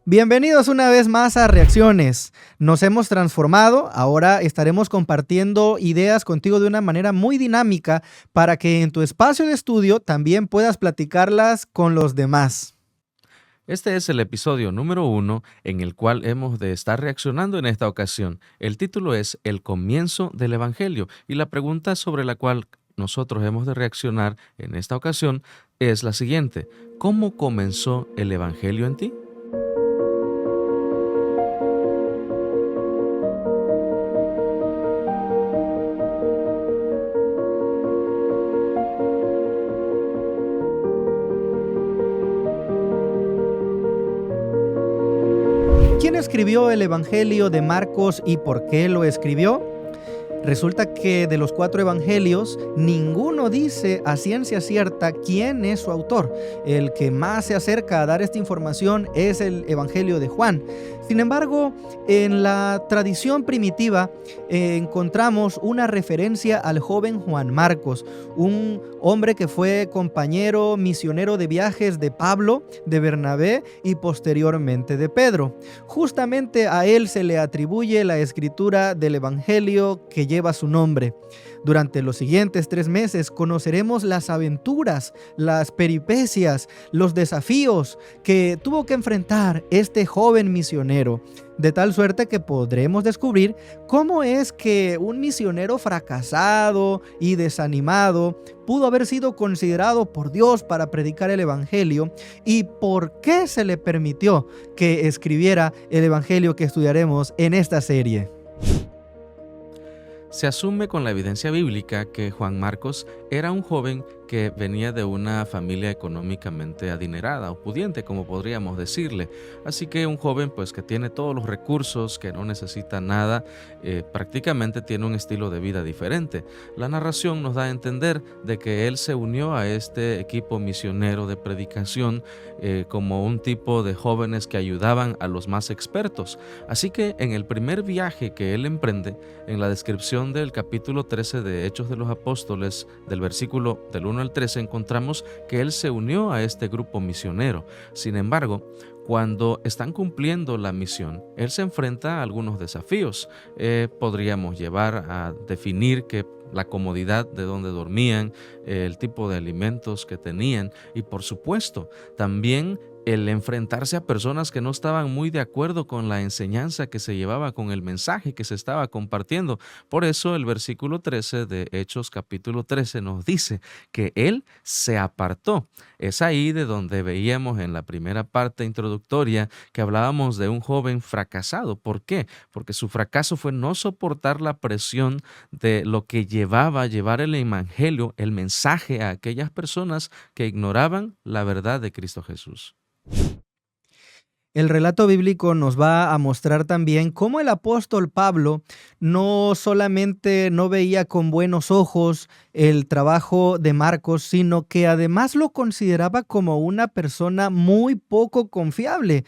Bienvenidos una vez más a Reacciones. Nos hemos transformado, ahora estaremos compartiendo ideas contigo de una manera muy dinámica para que en tu espacio de estudio también puedas platicarlas con los demás. Este es el episodio número 1 en el cual hemos de estar reaccionando en esta ocasión. El título es El comienzo del Evangelio y la pregunta sobre la cual nosotros hemos de reaccionar en esta ocasión es la siguiente: ¿cómo comenzó el Evangelio en ti? ¿Quién escribió el Evangelio de Marcos y por qué lo escribió? Resulta que de los 4 evangelios, ninguno dice a ciencia cierta quién es su autor. El que más se acerca a dar esta información es el Evangelio de Juan. Sin embargo, en la tradición primitiva encontramos una referencia al joven Juan Marcos, un hombre que fue compañero misionero de viajes de Pablo, de Bernabé y posteriormente de Pedro. Justamente a él se le atribuye la escritura del Evangelio que lleva su nombre. Durante los siguientes 3 meses conoceremos las aventuras, las peripecias, los desafíos que tuvo que enfrentar este joven misionero, de tal suerte que podremos descubrir cómo es que un misionero fracasado y desanimado pudo haber sido considerado por Dios para predicar el Evangelio y por qué se le permitió que escribiera el Evangelio que estudiaremos en esta serie. Se asume con la evidencia bíblica que Juan Marcos era un joven que venía de una familia económicamente adinerada o pudiente, como podríamos decirle. Así que un joven pues que tiene todos los recursos, que no necesita nada, prácticamente tiene un estilo de vida diferente. La narración nos da a entender de que él se unió a este equipo misionero de predicación como un tipo de jóvenes que ayudaban a los más expertos. Así que en el primer viaje que él emprende, en la descripción del capítulo 13 de Hechos de los Apóstoles, del versículo del 1 al 13, encontramos que él se unió a este grupo misionero. Sin embargo, cuando están cumpliendo la misión, él se enfrenta a algunos desafíos. Podríamos llevar a definir que la comodidad de donde dormían, el tipo de alimentos que tenían y por supuesto también el enfrentarse a personas que no estaban muy de acuerdo con la enseñanza que se llevaba, con el mensaje que se estaba compartiendo. Por eso el versículo 13 de Hechos capítulo 13 nos dice que él se apartó. Es ahí de donde veíamos en la primera parte introductoria que hablábamos de un joven fracasado. ¿Por qué? Porque su fracaso fue no soportar la presión de lo que llevaba a llevar el evangelio, el mensaje a aquellas personas que ignoraban la verdad de Cristo Jesús. El relato bíblico nos va a mostrar también cómo el apóstol Pablo no solamente no veía con buenos ojos el trabajo de Marcos, sino que además lo consideraba como una persona muy poco confiable.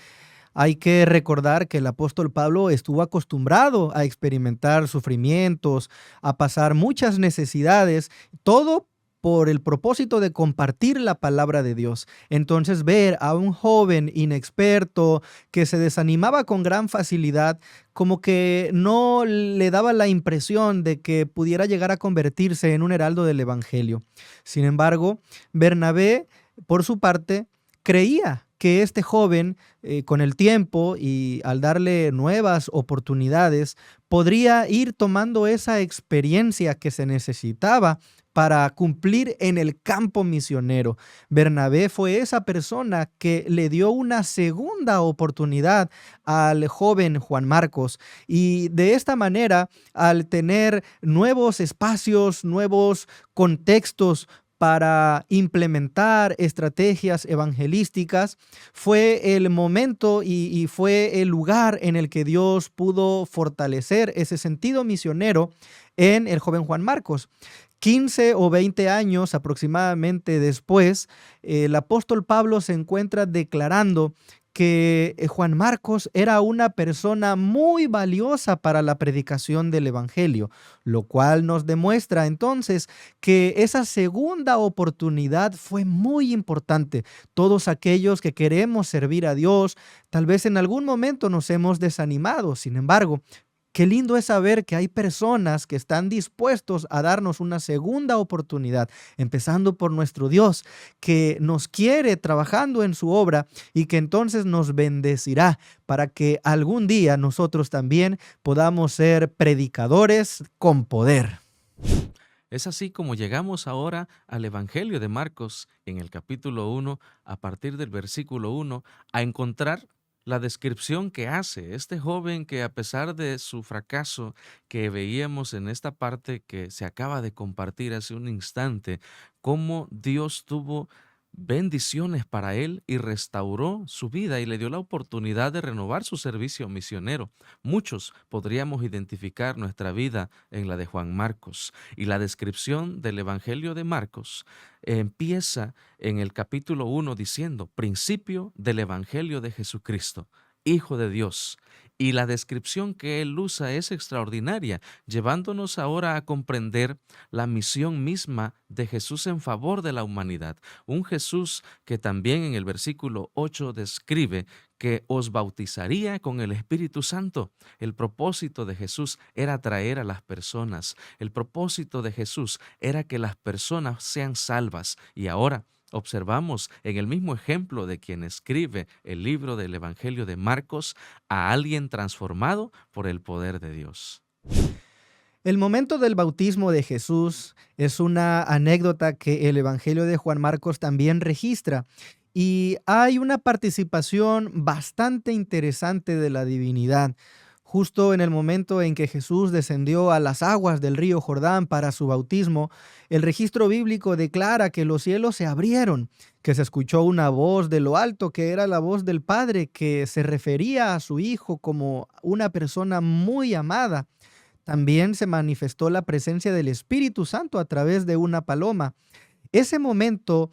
Hay que recordar que el apóstol Pablo estuvo acostumbrado a experimentar sufrimientos, a pasar muchas necesidades, todo por el propósito de compartir la palabra de Dios. Entonces, ver a un joven inexperto que se desanimaba con gran facilidad, como que no le daba la impresión de que pudiera llegar a convertirse en un heraldo del evangelio. Sin embargo, Bernabé, por su parte, creía que este joven, con el tiempo y al darle nuevas oportunidades, podría ir tomando esa experiencia que se necesitaba para cumplir en el campo misionero. Bernabé fue esa persona que le dio una segunda oportunidad al joven Juan Marcos y de esta manera, al tener nuevos espacios, nuevos contextos para implementar estrategias evangelísticas, fue el momento y fue el lugar en el que Dios pudo fortalecer ese sentido misionero en el joven Juan Marcos. 15 o 20 años aproximadamente después, el apóstol Pablo se encuentra declarando que Juan Marcos era una persona muy valiosa para la predicación del Evangelio, lo cual nos demuestra entonces que esa segunda oportunidad fue muy importante. Todos aquellos que queremos servir a Dios, tal vez en algún momento nos hemos desanimado, sin embargo, qué lindo es saber que hay personas que están dispuestos a darnos una segunda oportunidad, empezando por nuestro Dios, que nos quiere trabajando en su obra y que entonces nos bendecirá para que algún día nosotros también podamos ser predicadores con poder. Es así como llegamos ahora al Evangelio de Marcos en el capítulo 1, a partir del versículo 1, a encontrar la descripción que hace este joven que, a pesar de su fracaso que veíamos en esta parte que se acaba de compartir hace un instante, cómo Dios tuvo bendiciones para él y restauró su vida y le dio la oportunidad de renovar su servicio misionero. Muchos podríamos identificar nuestra vida en la de Juan Marcos, y la descripción del Evangelio de Marcos empieza en el capítulo 1 diciendo: principio del Evangelio de Jesucristo, Hijo de Dios. Y la descripción que él usa es extraordinaria, llevándonos ahora a comprender la misión misma de Jesús en favor de la humanidad. Un Jesús que también en el versículo 8 describe que os bautizaría con el Espíritu Santo. El propósito de Jesús era traer a las personas. El propósito de Jesús era que las personas sean salvas. Y ahora observamos en el mismo ejemplo de quien escribe el libro del Evangelio de Marcos a alguien transformado por el poder de Dios. El momento del bautismo de Jesús es una anécdota que el Evangelio de Juan Marcos también registra, y hay una participación bastante interesante de la divinidad. Justo en el momento en que Jesús descendió a las aguas del río Jordán para su bautismo, el registro bíblico declara que los cielos se abrieron, que se escuchó una voz de lo alto, que era la voz del Padre, que se refería a su Hijo como una persona muy amada. También se manifestó la presencia del Espíritu Santo a través de una paloma. Ese momento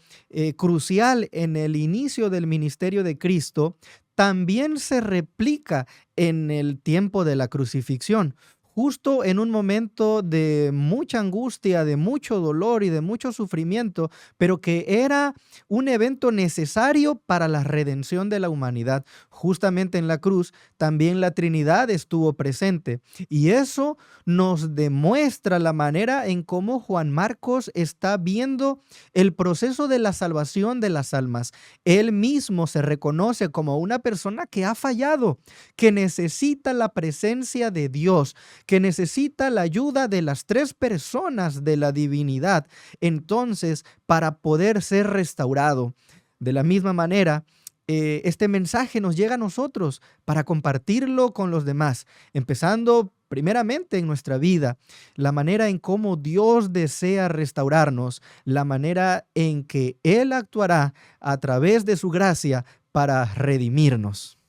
crucial en el inicio del ministerio de Cristo también se replica en el tiempo de la crucifixión. Justo en un momento de mucha angustia, de mucho dolor y de mucho sufrimiento, pero que era un evento necesario para la redención de la humanidad. Justamente en la cruz también la Trinidad estuvo presente, y eso nos demuestra la manera en cómo Juan Marcos está viendo el proceso de la salvación de las almas. Él mismo se reconoce como una persona que ha fallado, que necesita la presencia de Dios, que necesita la ayuda de las tres personas de la divinidad, entonces, para poder ser restaurado. De la misma manera, este mensaje nos llega a nosotros para compartirlo con los demás, empezando primeramente en nuestra vida, la manera en cómo Dios desea restaurarnos, la manera en que Él actuará a través de su gracia para redimirnos.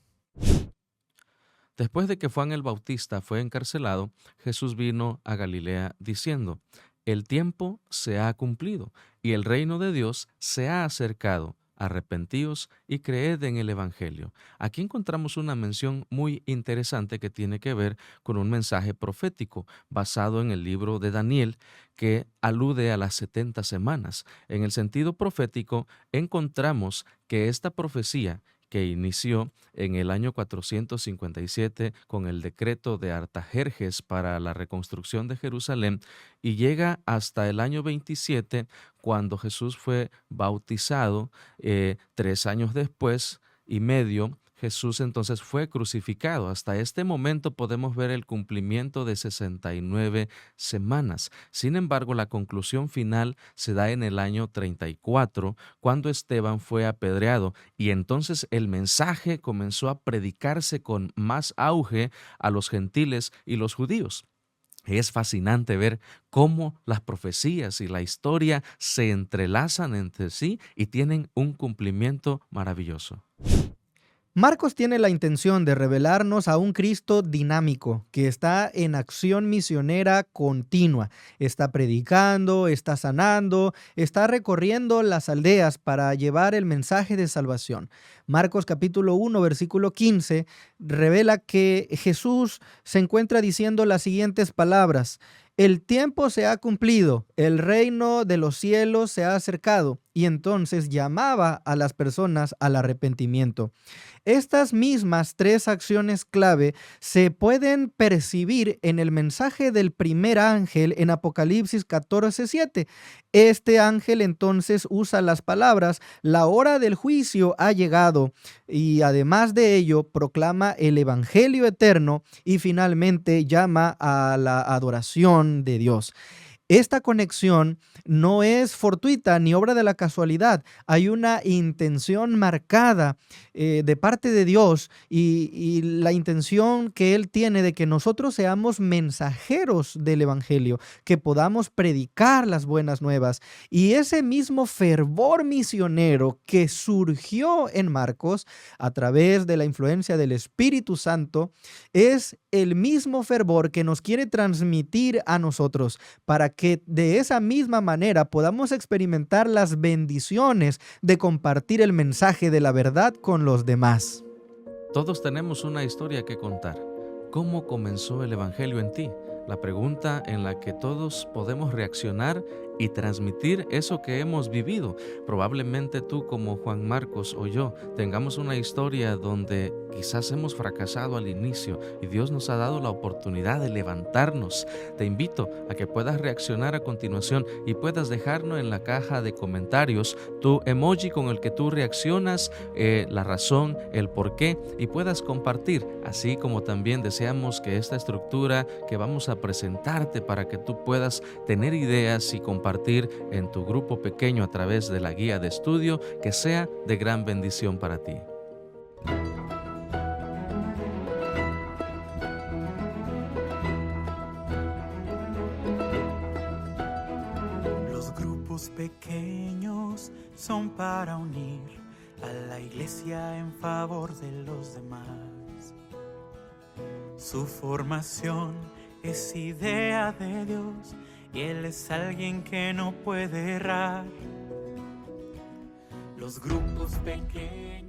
Después de que Juan el Bautista fue encarcelado, Jesús vino a Galilea diciendo: el tiempo se ha cumplido y el reino de Dios se ha acercado. Arrepentíos y creed en el Evangelio. Aquí encontramos una mención muy interesante que tiene que ver con un mensaje profético basado en el libro de Daniel, que alude a las 70 semanas. En el sentido profético encontramos que esta profecía, que inició en el año 457 con el decreto de Artajerjes para la reconstrucción de Jerusalén, y llega hasta el año 27 cuando Jesús fue bautizado. 3 años después y medio, Jesús entonces fue crucificado. Hasta este momento podemos ver el cumplimiento de 69 semanas. Sin embargo, la conclusión final se da en el año 34, cuando Esteban fue apedreado, y entonces el mensaje comenzó a predicarse con más auge a los gentiles y los judíos. Es fascinante ver cómo las profecías y la historia se entrelazan entre sí y tienen un cumplimiento maravilloso. Marcos tiene la intención de revelarnos a un Cristo dinámico que está en acción misionera continua. Está predicando, está sanando, está recorriendo las aldeas para llevar el mensaje de salvación. Marcos capítulo 1, versículo 15 revela que Jesús se encuentra diciendo las siguientes palabras: el tiempo se ha cumplido, el reino de los cielos se ha acercado, y entonces llamaba a las personas al arrepentimiento. Estas mismas tres acciones clave se pueden percibir en el mensaje del primer ángel en Apocalipsis 14:7. Este ángel entonces usa las palabras: la hora del juicio ha llegado, y además de ello proclama el evangelio eterno y finalmente llama a la adoración de Dios. Esta conexión no es fortuita ni obra de la casualidad. Hay una intención marcada de parte de Dios, y la intención que Él tiene de que nosotros seamos mensajeros del Evangelio, que podamos predicar las buenas nuevas. Y ese mismo fervor misionero que surgió en Marcos a través de la influencia del Espíritu Santo es el mismo fervor que nos quiere transmitir a nosotros, para que de esa misma manera podamos experimentar las bendiciones de compartir el mensaje de la verdad con los demás. Todos tenemos una historia que contar. ¿Cómo comenzó el Evangelio en ti? La pregunta en la que todos podemos reaccionar y transmitir eso que hemos vivido. Probablemente tú, como Juan Marcos o yo, tengamos una historia donde quizás hemos fracasado al inicio y Dios nos ha dado la oportunidad de levantarnos. Te invito a que puedas reaccionar a continuación y puedas dejarnos en la caja de comentarios tu emoji con el que tú reaccionas, la razón, el por qué, y puedas compartir, así como también deseamos que esta estructura que vamos a presentarte para que tú puedas tener ideas y compartir en tu grupo pequeño a través de la guía de estudio, que sea de gran bendición para ti. Los grupos pequeños son para unir a la iglesia en favor de los demás. Su formación es idea de Dios y Él es alguien que no puede errar. Los grupos pequeños